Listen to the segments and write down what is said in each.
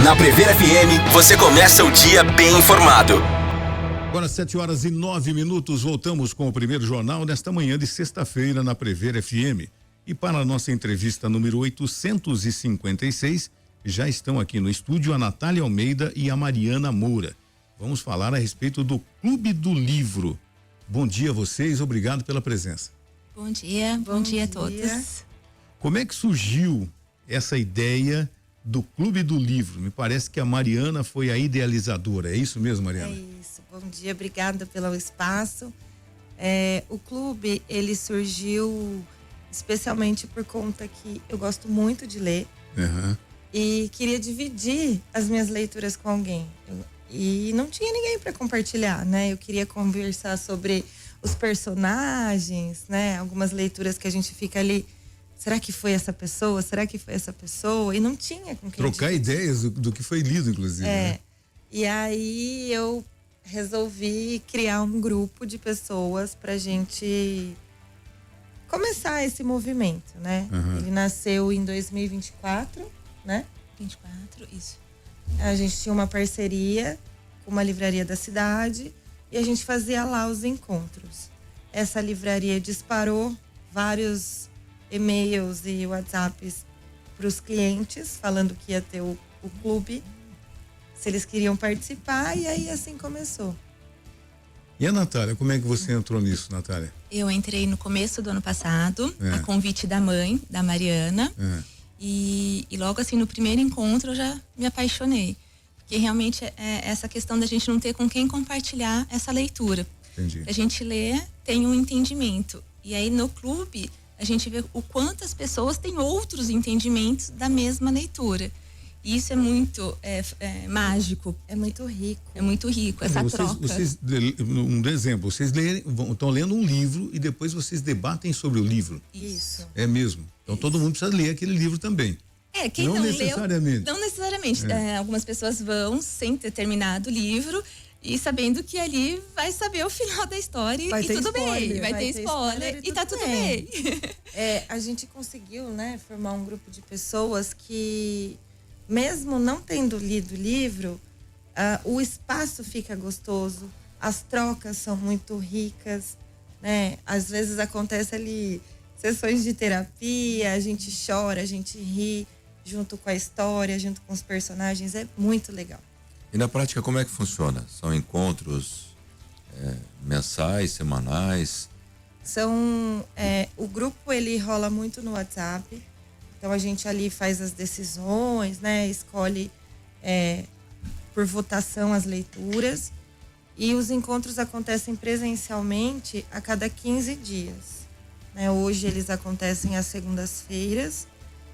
Na Prever FM, você começa o dia bem informado. Agora 7h09, voltamos com o primeiro jornal nesta manhã de sexta-feira na Prever FM. E para a nossa entrevista número 856, já estão aqui no estúdio a Natália Almeida e a Mariana Moura. Vamos falar a respeito do Clube do Livro. Bom dia a vocês, obrigado pela presença. Bom dia a todos. Como é que surgiu essa ideia do Clube do Livro? Me parece que a Mariana foi a idealizadora, é isso mesmo, Mariana? É isso, bom dia, obrigada pelo espaço. O clube, ele surgiu especialmente por conta que eu gosto muito de ler e queria dividir as minhas leituras com alguém. E não tinha ninguém para compartilhar, né? Eu queria conversar sobre os personagens, né? Algumas leituras que a gente fica ali, será que foi essa pessoa? Será que foi essa pessoa? E não tinha com quem trocar ideias do que foi lido, inclusive. Né? E aí eu resolvi criar um grupo de pessoas pra gente começar esse movimento, né? Ele nasceu em 2024, né? 24, isso. A gente tinha uma parceria com uma livraria da cidade e a gente fazia lá os encontros. Essa livraria disparou vários e-mails e WhatsApps para os clientes falando que ia ter o clube, se eles queriam participar, e aí assim começou. E a Natália, como é que você entrou nisso, Natália? Eu entrei no começo do ano passado, a convite da mãe, da Mariana, e logo assim no primeiro encontro eu já me apaixonei, porque realmente é essa questão da gente não ter com quem compartilhar essa leitura. Entendi. A gente lê, tem um entendimento, e aí no clube a gente vê o quanto as pessoas têm outros entendimentos da mesma leitura. E isso é muito mágico. É muito rico. É muito rico, essa troca. Um exemplo, vocês estão lendo um livro e depois vocês debatem sobre o livro. Isso. É mesmo. Então todo mundo precisa ler aquele livro também. Quem não não necessariamente. leu, não necessariamente. Algumas pessoas vão sem ter terminado o livro e sabendo que ali vai saber o final da história vai e ter tudo spoiler, bem. Vai ter spoiler e tá tudo bem. A gente conseguiu, né, formar um grupo de pessoas que, mesmo não tendo lido o livro, o espaço fica gostoso, as trocas são muito ricas, né? Às vezes acontece ali sessões de terapia, a gente chora, a gente ri junto com a história, junto com os personagens, é muito legal. E na prática, como é que funciona? São encontros mensais, semanais? O grupo, ele rola muito no WhatsApp. Então a gente ali faz as decisões, né? Escolhe por votação as leituras. E os encontros acontecem presencialmente a cada 15 dias. Né? Hoje eles acontecem às segundas-feiras,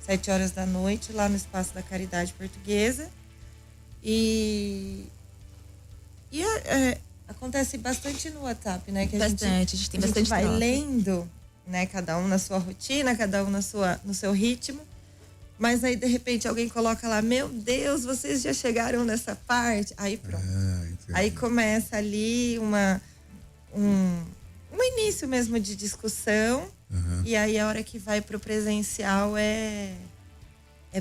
19h, lá no Espaço da Caridade Portuguesa. Acontece bastante no WhatsApp, né? Que a gente tem bastante vai troca. Lendo, né? Cada um na sua rotina, cada um no seu ritmo. Mas aí, de repente, alguém coloca lá, meu Deus, vocês já chegaram nessa parte? Aí pronto. Aí começa ali um início mesmo de discussão. E aí, a hora que vai pro presencial é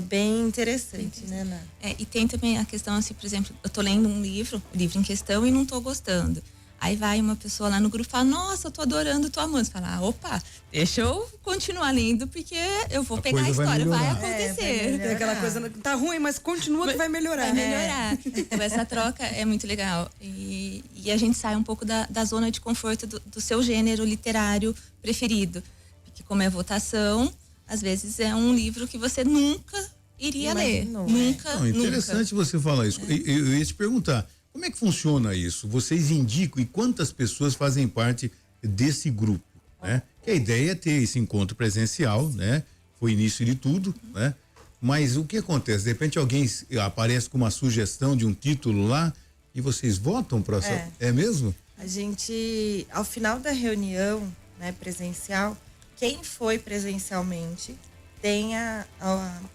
bem interessante, né, Ana? E tem também a questão, assim, por exemplo, eu tô lendo um livro em questão e não tô gostando. Aí vai uma pessoa lá no grupo e fala, nossa, eu tô adorando, tô amando. Você fala, opa, deixa eu continuar lendo, porque eu vou pegar a história, vai acontecer. Tem aquela coisa, tá ruim, mas continua que vai melhorar. Vai melhorar. Então essa troca é muito legal. E a gente sai um pouco da zona de conforto do seu gênero literário preferido. Porque como é votação, às vezes é um livro que você nunca iria ler. Nunca. Interessante você falar isso. Eu ia te perguntar, como é que funciona isso? Vocês indicam e quantas pessoas fazem parte desse grupo, né? Que a ideia é ter esse encontro presencial, né? Foi o início de tudo, né? Mas o que acontece? De repente alguém aparece com uma sugestão de um título lá e vocês votam para essa... É mesmo? A gente, ao final da reunião, né, presencial, quem foi presencialmente tem a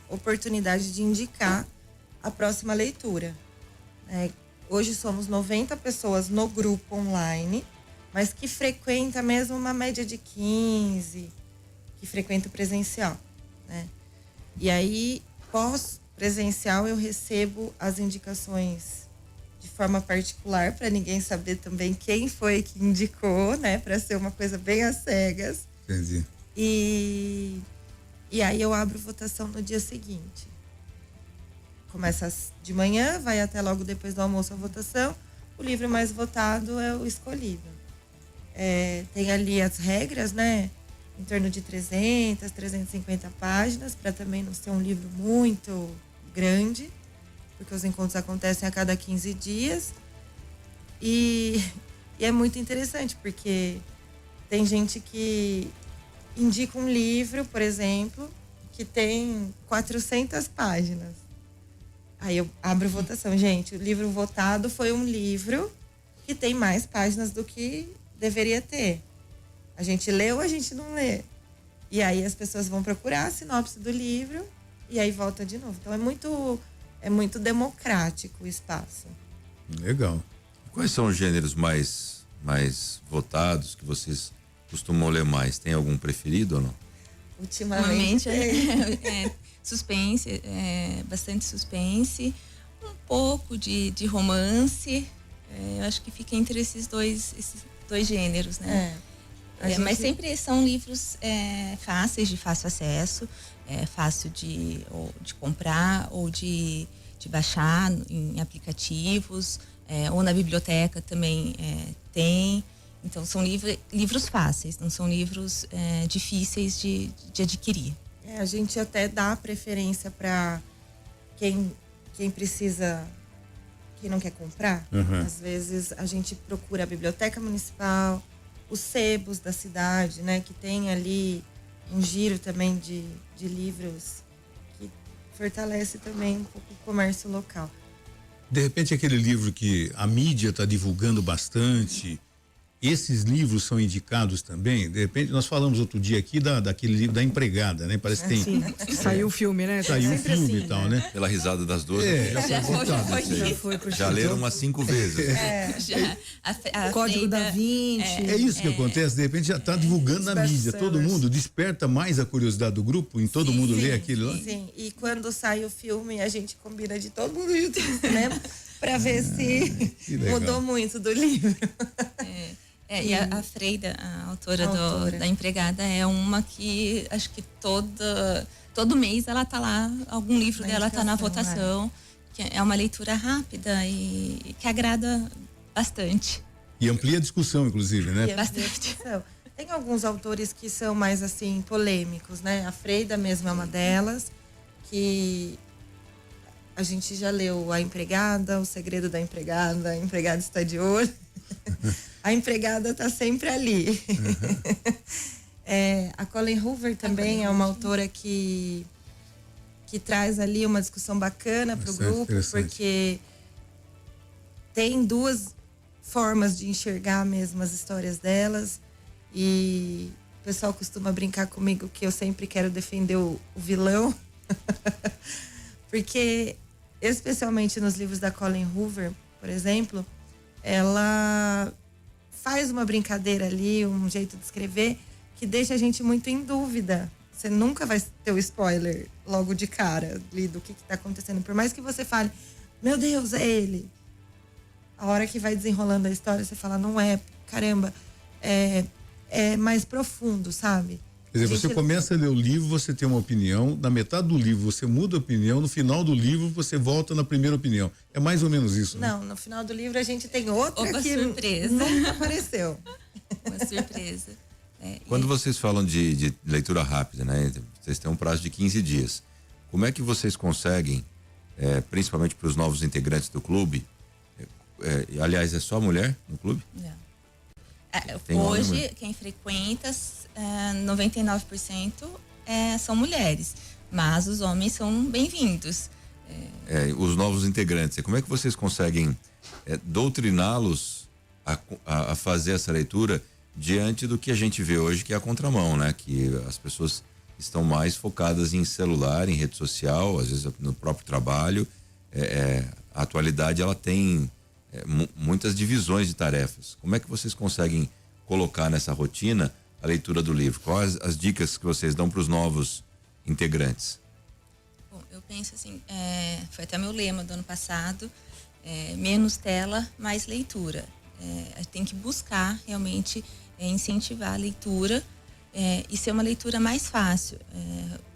oportunidade de indicar a próxima leitura. Hoje somos 90 pessoas no grupo online, mas que frequenta mesmo uma média de 15, que frequenta o presencial, né? E aí, presencial eu recebo as indicações de forma particular, para ninguém saber também quem foi que indicou, né? Para ser uma coisa bem às cegas. Entendi. E aí eu abro votação no dia seguinte. Começa de manhã, vai até logo depois do almoço a votação. O livro mais votado é o escolhido. Tem ali as regras, né? Em torno de 300, 350 páginas, para também não ser um livro muito grande, porque os encontros acontecem a cada 15 dias. E é muito interessante, porque tem gente que indica um livro, por exemplo, que tem 400 páginas. Aí eu abro votação. Gente, o livro votado foi um livro que tem mais páginas do que deveria ter. A gente lê ou a gente não lê. E aí as pessoas vão procurar a sinopse do livro e aí volta de novo. Então é muito democrático o espaço. Legal. Quais são os gêneros mais votados que vocês costumam ler mais? Tem algum preferido ou não? Ultimamente suspense, bastante suspense, um pouco de romance. Eu acho que fica entre esses dois gêneros, né? Mas sempre são livros fáceis, de fácil acesso, fácil de comprar ou de baixar em aplicativos, ou na biblioteca também tem. Então são livros fáceis, não são livros difíceis de adquirir. A gente até dá preferência para quem precisa, quem não quer comprar. Uhum. Às vezes a gente procura a biblioteca municipal, os sebos da cidade, né? Que tem ali um giro também de livros que fortalece também um pouco o comércio local. De repente, aquele livro que a mídia está divulgando bastante, esses livros são indicados também? De repente, nós falamos outro dia aqui daquele livro da empregada, né? Parece que tem. Sim, saiu o filme, né? Saiu um Sempre filme assim, e tal, né? Pela risada das duas, Já foi votado. já leram umas 5 vezes. Código da Vinci. É isso que acontece, de repente já está divulgando na mídia. Todo mundo desperta mais a curiosidade do grupo, em todo mundo ler aquilo lá. Sim, e quando sai o filme, a gente combina de todo mundo ir no cinema para ver se mudou muito do livro. E a Freida, a autora da Empregada, é uma que acho que todo mês ela tá lá, algum livro dela tá na votação, que é uma leitura rápida e que agrada bastante. E amplia a discussão, inclusive, né? Bastante. Tem alguns autores que são mais assim polêmicos, né? A Freida mesmo é uma delas, que a gente já leu A Empregada, O Segredo da Empregada, A Empregada Está de Olho. A empregada está sempre ali. A Colleen Hoover também é uma autora que traz ali uma discussão bacana para o grupo, porque tem duas formas de enxergar mesmo as histórias delas. E o pessoal costuma brincar comigo que eu sempre quero defender o vilão. Porque, especialmente nos livros da Colleen Hoover, por exemplo, ela faz uma brincadeira ali, um jeito de escrever que deixa a gente muito em dúvida. Você nunca vai ter o spoiler logo de cara ali do que está acontecendo. Por mais que você fale, meu Deus, é ele. A hora que vai desenrolando a história, você fala, não é, caramba, é mais profundo, sabe? Quer dizer, você começa a ler o livro, você tem uma opinião, na metade do livro você muda a opinião, no final do livro você volta na primeira opinião. É mais ou menos isso, né? Não, no final do livro a gente tem outra que surpresa. Nunca apareceu. Uma surpresa. Quando vocês falam de leitura rápida, né? Vocês têm um prazo de 15 dias. Como é que vocês conseguem, principalmente para os novos integrantes do clube, aliás, é só mulher no clube? Não. Tem Hoje, homem? quem frequenta, 99% são mulheres, mas os homens são bem-vindos. Os novos integrantes, como é que vocês conseguem doutriná-los a fazer essa leitura diante do que a gente vê hoje, que é a contramão, né? Que as pessoas estão mais focadas em celular, em rede social, às vezes no próprio trabalho. A atualidade, ela tem muitas divisões de tarefas. Como é que vocês conseguem colocar nessa rotina a leitura do livro? Quais as dicas que vocês dão para os novos integrantes? Bom, eu penso assim, foi até meu lema do ano passado, menos tela, mais leitura. A gente tem que buscar realmente incentivar a leitura e ser uma leitura mais fácil.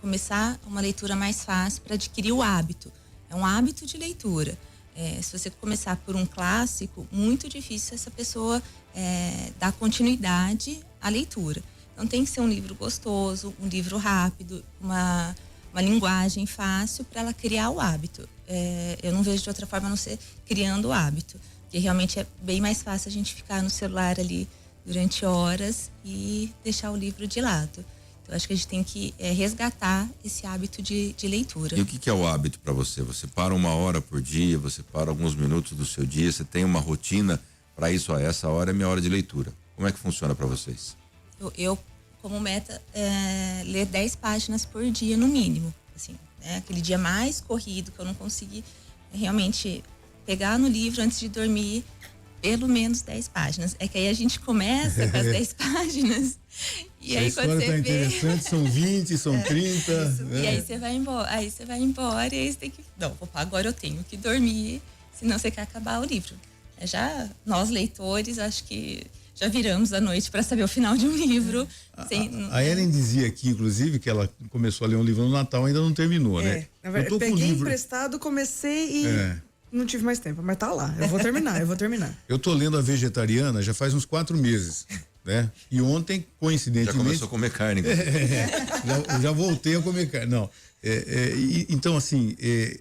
Começar uma leitura mais fácil para adquirir o hábito. É um hábito de leitura. Se você começar por um clássico, muito difícil essa pessoa dar continuidade à leitura. Então tem que ser um livro gostoso, um livro rápido, uma linguagem fácil para ela criar o hábito. Eu não vejo de outra forma a não ser criando o hábito, porque realmente é bem mais fácil a gente ficar no celular ali durante horas e deixar o livro de lado. Então acho que a gente tem que resgatar esse hábito de leitura. E o que é o hábito para você? Você para 1 hora por dia, você para alguns minutos do seu dia, você tem uma rotina para isso? Essa hora é minha hora de leitura. Como é que funciona para vocês? Eu como meta, ler 10 páginas por dia, no mínimo. Assim, aquele dia mais corrido que eu não consegui realmente pegar no livro antes de dormir, pelo menos 10 páginas. É que aí a gente começa com as 10 páginas. E aí quando você tá vê... interessante, são 20, são 30. E aí você vai embora. Aí você vai embora e aí você tem que... Não, agora eu tenho que dormir, senão você quer acabar o livro. Nós leitores, acho que já viramos a noite para saber o final de um livro. A Ellen dizia aqui, inclusive, que ela começou a ler um livro no Natal e ainda não terminou, né? Na verdade, eu peguei emprestado, comecei e não tive mais tempo, mas tá lá. Eu vou terminar. Eu tô lendo A Vegetariana já faz uns 4 meses, né? E ontem, coincidentemente... Já começou a comer carne. Já voltei a comer carne. Não. Então, assim,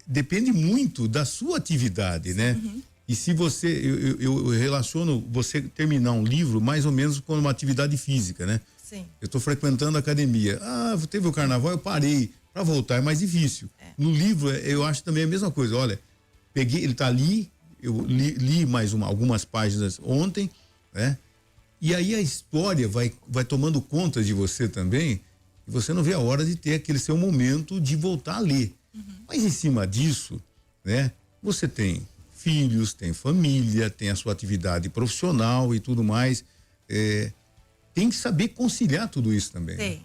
depende muito da sua atividade, né? Uhum. E se você, eu relaciono você terminar um livro mais ou menos com uma atividade física, né? Sim. Eu estou frequentando a academia. Teve o carnaval, eu parei. Para voltar é mais difícil. No livro, eu acho também a mesma coisa. Olha, ele tá ali, eu li mais algumas páginas ontem, né? E aí a história vai tomando conta de você também, e você não vê a hora de ter aquele seu momento de voltar a ler. Uhum. Mas em cima disso, né? Você tem filhos, tem família, tem a sua atividade profissional e tudo mais. Tem que saber conciliar tudo isso também. Tem. Né?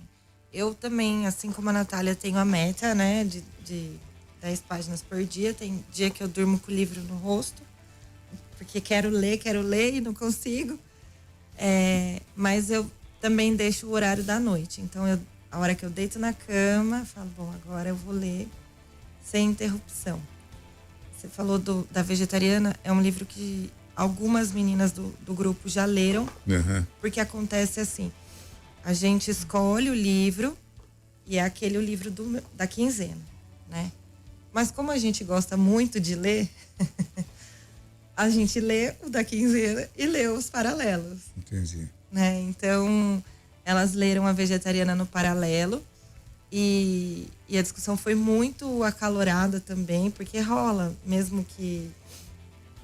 Eu também, assim como a Natália, tenho a meta, né, de 10 páginas por dia. Tem dia que eu durmo com o livro no rosto, porque quero ler e não consigo. Mas eu também deixo o horário da noite. Então, a hora que eu deito na cama, falo, bom, agora eu vou ler sem interrupção. Você falou da Vegetariana, é um livro que algumas meninas do grupo já leram, porque acontece assim, a gente escolhe o livro e é aquele o livro da quinzena, né? Mas como a gente gosta muito de ler, a gente lê o da quinzena e lê os paralelos. Entendi. Né? Então, elas leram a Vegetariana no paralelo. E a discussão foi muito acalorada também, porque rola, mesmo que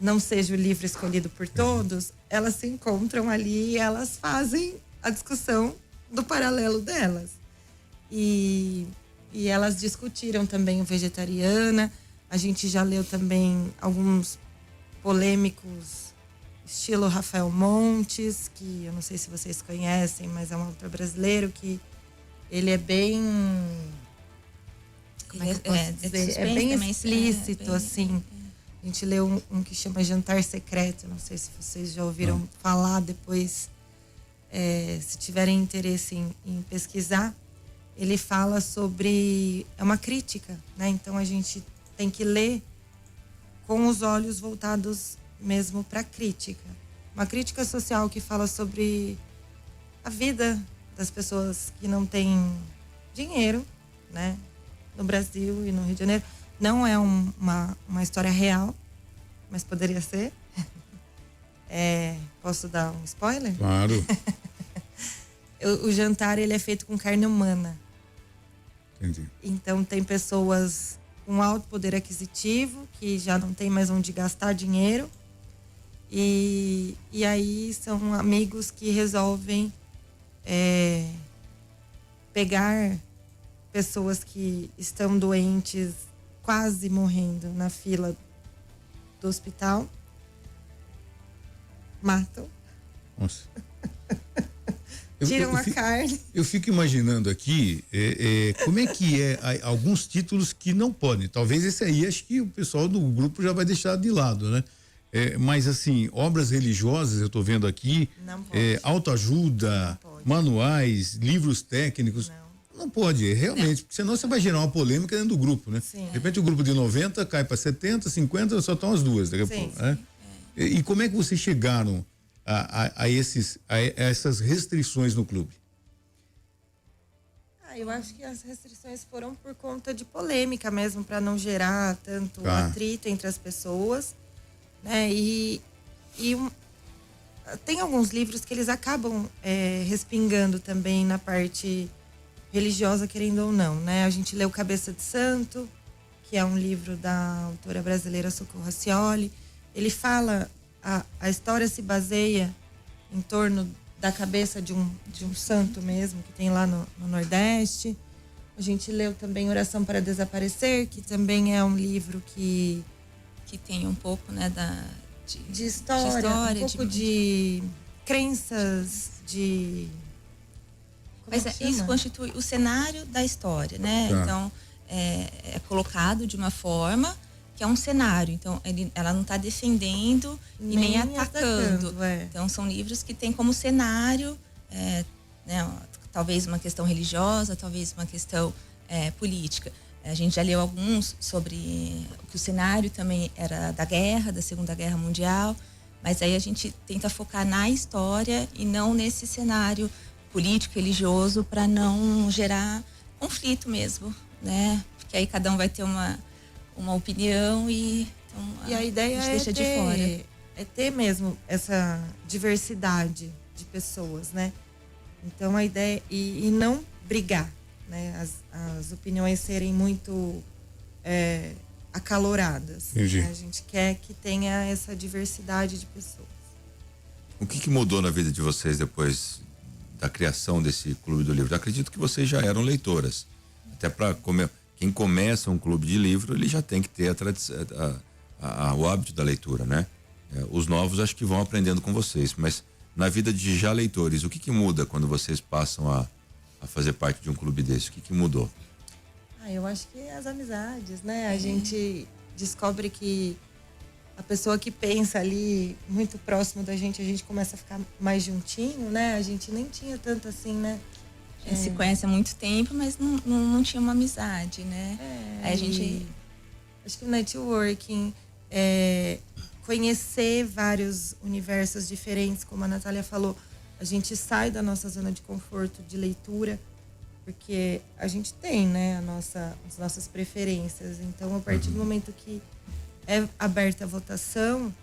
não seja o livro escolhido por todos, elas se encontram ali e elas fazem a discussão do paralelo delas. E elas discutiram também o Vegetariana. A gente já leu também alguns polêmicos, estilo Rafael Montes, que eu não sei se vocês conhecem, mas é um autor brasileiro que ele é bem... Como é que eu posso dizer? É bem explícito, assim. A gente leu um que chama Jantar Secreto. Não sei se vocês já ouviram falar depois. Se tiverem interesse em pesquisar. Ele fala sobre... É uma crítica, né? Então, a gente tem que ler com os olhos voltados mesmo para a crítica. Uma crítica social que fala sobre a vida das pessoas que não têm dinheiro, né? No Brasil e no Rio de Janeiro. Não é uma história real, mas poderia ser. Posso dar um spoiler? Claro. O jantar, ele é feito com carne humana. Entendi. Então, tem pessoas com alto poder aquisitivo, que já não tem mais onde gastar dinheiro. E aí são amigos que resolvem pegar pessoas que estão doentes, quase morrendo na fila do hospital, matam. Nossa. tiram a carne. Eu fico imaginando aqui como é que alguns títulos que não podem. Talvez esse aí, acho que o pessoal do grupo já vai deixar de lado, né? Mas assim, obras religiosas, eu estou vendo aqui, autoajuda, manuais, livros técnicos. Não pode, realmente, porque senão você vai gerar uma polêmica dentro do grupo, né? Sim. De repente o grupo de 90 cai para 70, 50, só estão as duas daqui a pouco, né? E como é que vocês chegaram a essas restrições no clube? Eu acho que as restrições foram por conta de polêmica mesmo, para não gerar tanto atrito entre as pessoas, né? Tem alguns livros que eles acabam respingando também na parte religiosa, querendo ou não, né? A gente leu Cabeça de Santo, que é um livro da autora brasileira Socorro Racioli. Ele fala, a história se baseia em torno da cabeça de um santo mesmo, que tem lá no Nordeste. A gente leu também Oração para Desaparecer, que também é um livro que tem um pouco, né, de história, um pouco de crenças, de... Mas isso constitui o cenário da história, né? Então, é colocado de uma forma que é um cenário. Então, ela não está defendendo e nem atacando. Então, são livros que têm como cenário, né, talvez uma questão religiosa, talvez uma questão política. A gente já leu alguns sobre que o cenário também era da guerra, da Segunda Guerra Mundial, mas aí a gente tenta focar na história e não nesse cenário político, religioso, para não gerar conflito mesmo, né? Porque aí cada um vai ter uma opinião e a ideia deixa de fora. É ter mesmo essa diversidade de pessoas, né? Então a ideia e não brigar, né? As opiniões serem muito acaloradas. Né? A gente quer que tenha essa diversidade de pessoas. O que mudou na vida de vocês depois da criação desse Clube do Livro? Eu acredito que vocês já eram leitoras. Até para quem começa um clube de livro, ele já tem que ter o hábito da leitura, né? Os novos acho que vão aprendendo com vocês, mas na vida de já leitores, o que muda quando vocês passam a fazer parte de um clube desse? O que mudou? Eu acho que as amizades, né? A gente descobre que a pessoa que pensa ali muito próximo da gente, a gente começa a ficar mais juntinho, né? A gente nem tinha tanto assim, né? A gente se conhece há muito tempo, mas não tinha uma amizade, né? Aí a gente... Acho que o networking, conhecer vários universos diferentes, como a Natália falou, a gente sai da nossa zona de conforto de leitura, porque a gente tem, né, as nossas preferências. Então, a partir do momento que é aberta a votação,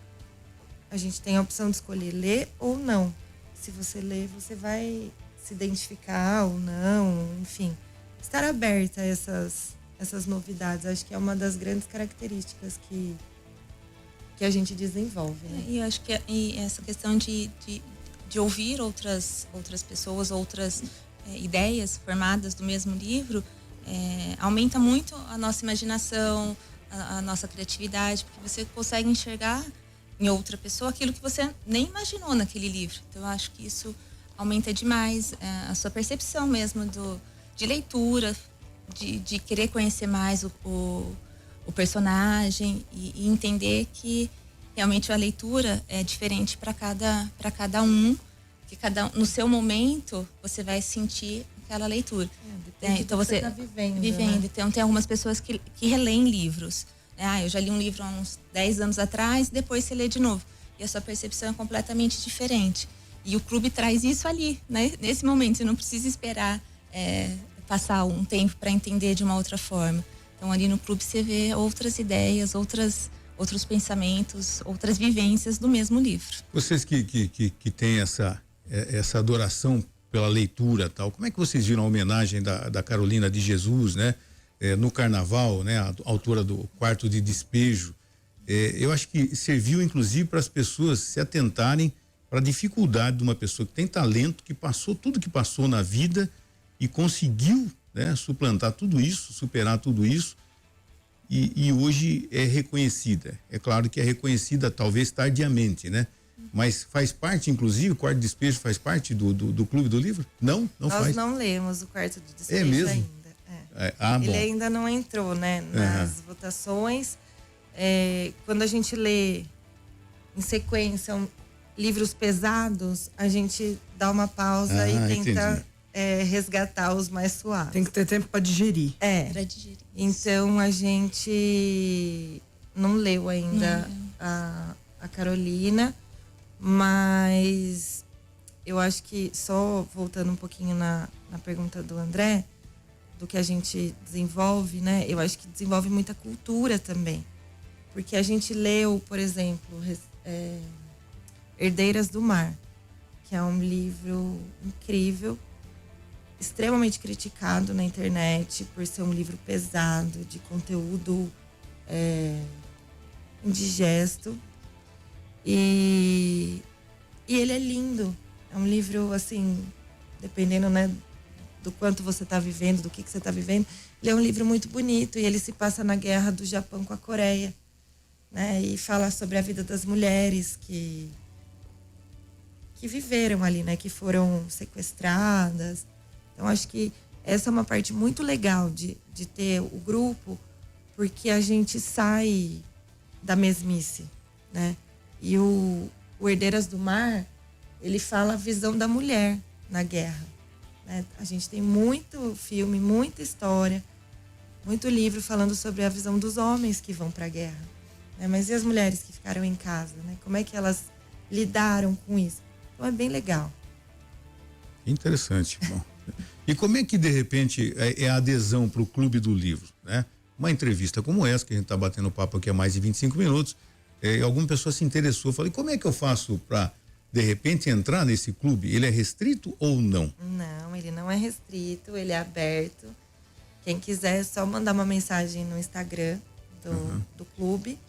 a gente tem a opção de escolher ler ou não. Se você ler, você vai se identificar ou não, enfim. Estar aberta a essas novidades, acho que é uma das grandes características que a gente desenvolve, né? E eu acho que essa questão de ouvir outras pessoas, outras ideias formadas do mesmo livro, aumenta muito a nossa imaginação, a nossa criatividade, porque você consegue enxergar em outra pessoa aquilo que você nem imaginou naquele livro. Então, eu acho que isso aumenta demais a sua percepção mesmo de leitura, de querer conhecer mais o personagem e entender que realmente a leitura é diferente para cada um, que no seu momento você vai sentir aquela leitura. Então você está vivendo. Né? Então tem algumas pessoas que releem livros. Eu já li um livro há uns 10 anos atrás, depois você lê de novo. E a sua percepção é completamente diferente. E o clube traz isso ali, né? Nesse momento. Você não precisa esperar passar um tempo para entender de uma outra forma. Então ali no clube você vê outras ideias, outros pensamentos, outras vivências do mesmo livro. Vocês que têm essa adoração pela leitura, tal, como é que vocês viram a homenagem da Carolina de Jesus, né? No carnaval, né? A autora do Quarto de Despejo. Eu acho que serviu inclusive para as pessoas se atentarem para a dificuldade de uma pessoa que tem talento, que passou tudo que passou na vida e conseguiu, né, suplantar tudo isso, superar tudo isso e hoje é reconhecida. É claro que é reconhecida talvez tardiamente, né? Mas faz parte, inclusive, o Quarto de Despejo faz parte do Clube do Livro? Não Nós faz. não lemos o Quarto de Despejo mesmo? ainda. Bom. Ele ainda não entrou, né, nas votações. Quando a gente lê em sequência livros pesados, a gente dá uma pausa e tenta resgatar os mais suaves. Tem que ter tempo para digerir. Pra digerir. Então a gente não leu ainda a Carolina, mas eu acho que, só voltando um pouquinho na pergunta do André, do que a gente desenvolve, né? Eu acho que desenvolve muita cultura também. Porque a gente leu, por exemplo, Herdeiras do Mar, que é um livro incrível, extremamente criticado na internet por ser um livro pesado, de conteúdo indigesto. E ele é lindo. É um livro, assim, dependendo, né, do quanto você está vivendo, do que você está vivendo, ele é um livro muito bonito e ele se passa na guerra do Japão com a Coreia, né? E fala sobre a vida das mulheres que viveram ali, né? Que foram sequestradas. Então, acho que essa é uma parte muito legal de ter o grupo, porque a gente sai da mesmice, né? E o Herdeiras do Mar, ele fala a visão da mulher na guerra, né? A gente tem muito filme, muita história, muito livro falando sobre a visão dos homens que vão para a guerra, né? Mas e as mulheres que ficaram em casa, né? Como é que elas lidaram com isso? Então é bem legal. Interessante. Bom. E como é que, de repente, é a adesão para o Clube do Livro, né? Uma entrevista como essa, que a gente está batendo papo aqui há mais de 25 minutos, alguma pessoa se interessou, falei, como é que eu faço para, de repente, entrar nesse clube? Ele é restrito ou não? Não, ele não é restrito, ele é aberto. Quem quiser é só mandar uma mensagem no Instagram do clube,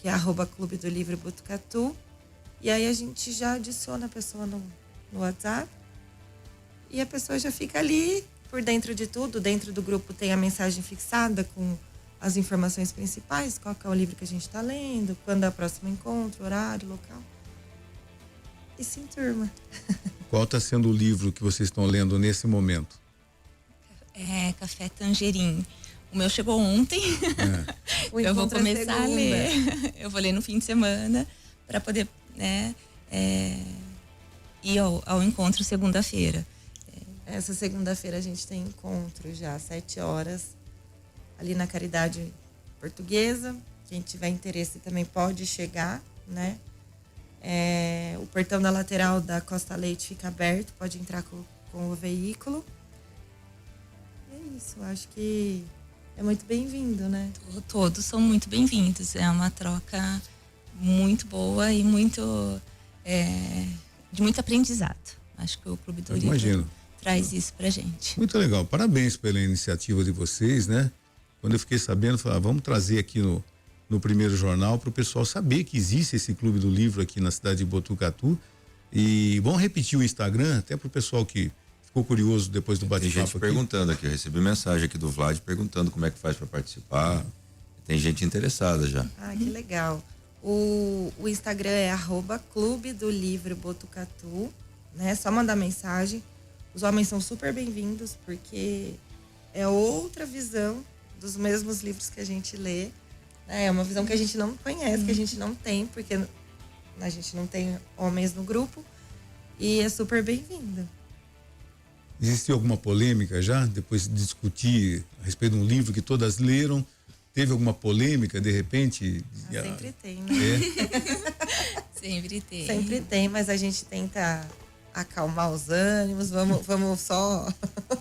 que é @Clube do Livro Botucatu. E aí a gente já adiciona a pessoa no WhatsApp e a pessoa já fica ali por dentro de tudo. Dentro do grupo tem a mensagem fixada com as informações principais, qual que é o livro que a gente está lendo, quando é o próximo encontro, horário, local. E se enturma. Qual está sendo o livro que vocês estão lendo nesse momento? Café Tangerine. O meu chegou ontem. Eu vou começar a ler. Eu vou ler no fim de semana para poder, né, ir ao encontro segunda-feira. Essa segunda-feira a gente tem encontro já às 7 horas ali na Caridade Portuguesa. Quem tiver interesse também pode chegar, né? O portão da lateral da Costa Leite fica aberto, pode entrar com o veículo. É isso, acho que é muito bem-vindo, né? Todos são muito bem-vindos. É uma troca muito boa e de muito aprendizado. Acho que o Clube do Livro traz isso pra gente. Muito legal. Parabéns pela iniciativa de vocês, né? Quando eu fiquei sabendo, falei, vamos trazer aqui no primeiro jornal para o pessoal saber que existe esse Clube do Livro aqui na cidade de Botucatu. E vamos repetir o Instagram, até para o pessoal que ficou curioso depois do bate-papo. Tem gente perguntando aqui, eu recebi mensagem aqui do Vlad perguntando como é que faz para participar. Tem gente interessada já. Ah, que legal. O Instagram é @Clube do Livro Botucatu, né? Só mandar mensagem. Os homens são super bem-vindos, porque é outra visão dos mesmos livros que a gente lê. É uma visão que a gente não conhece, que a gente não tem, porque a gente não tem homens no grupo. E é super bem-vindo. Existiu alguma polêmica já, depois de discutir a respeito de um livro que todas leram? Teve alguma polêmica, de repente? Sempre tem, né? Sempre tem. Sempre tem, mas a gente tenta acalmar os ânimos, vamos só...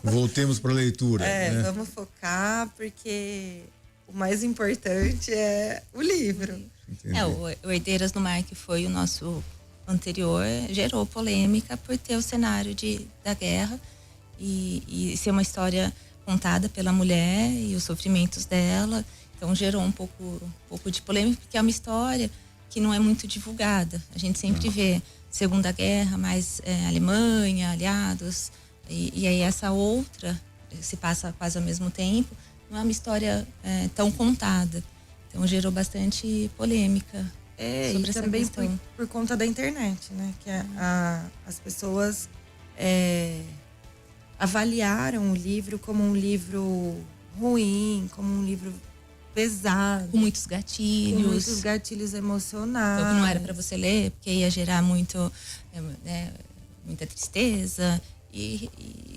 Voltemos para a leitura. Né? Vamos focar, porque o mais importante é o livro. O Herdeiras do Mar, que foi o nosso anterior, gerou polêmica por ter o cenário da guerra e ser uma história contada pela mulher e os sofrimentos dela. Então gerou um pouco de polêmica, porque é uma história que não é muito divulgada. A gente sempre vê Segunda Guerra, mais Alemanha, aliados, e aí essa outra se passa quase ao mesmo tempo. Não é uma história tão contada. Então gerou bastante polêmica sobre e essa também questão. por conta da internet, né? Que as pessoas avaliaram o livro como um livro ruim, como um livro pesado. Com muitos gatilhos. Com muitos gatilhos emocionais. Então, que não era para você ler, porque ia gerar muita tristeza. E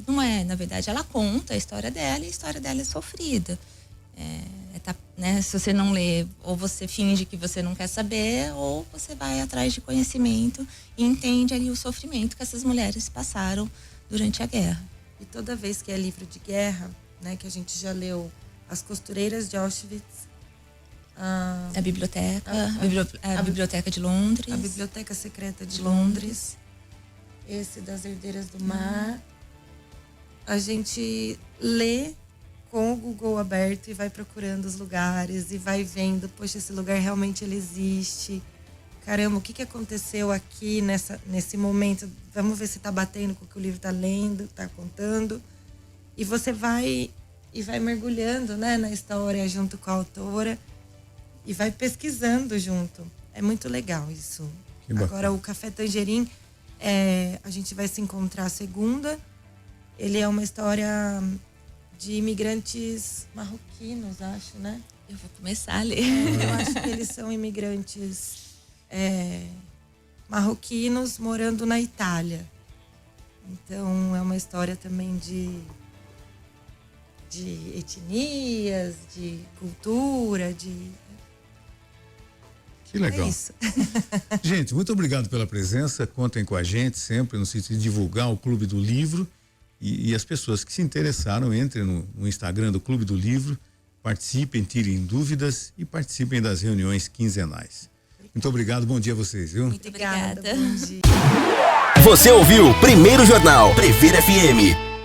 não é, na verdade, ela conta a história dela e a história dela é sofrida. Se você não lê, ou você finge que você não quer saber, ou você vai atrás de conhecimento e entende ali o sofrimento que essas mulheres passaram durante a guerra. E toda vez que é livro de guerra, né, que a gente já leu As Costureiras de Auschwitz, a Biblioteca de Londres, a Biblioteca Secreta de Londres, esse das Herdeiras do Mar, a gente lê com o Google aberto e vai procurando os lugares e vai vendo, poxa, esse lugar realmente ele existe. Caramba, o que aconteceu aqui nesse momento? Vamos ver se tá batendo com o que o livro tá lendo, tá contando. E você vai mergulhando, né, na história junto com a autora e vai pesquisando junto. É muito legal isso. Agora, o Café Tangerine, a gente vai se encontrar segunda. Ele é uma história de imigrantes marroquinos, acho, né? Eu vou começar a ler. Eu acho que eles são imigrantes marroquinos morando na Itália. Então, é uma história também de etnias, de cultura, Que legal. É isso. Gente, muito obrigado pela presença. Contem com a gente sempre no sentido de divulgar o Clube do Livro. E as pessoas que se interessaram, entrem no Instagram do Clube do Livro, participem, tirem dúvidas e participem das reuniões quinzenais. Muito obrigado, bom dia a vocês, viu? Muito obrigada. Bom dia. Você ouviu Primeiro Jornal Previr FM.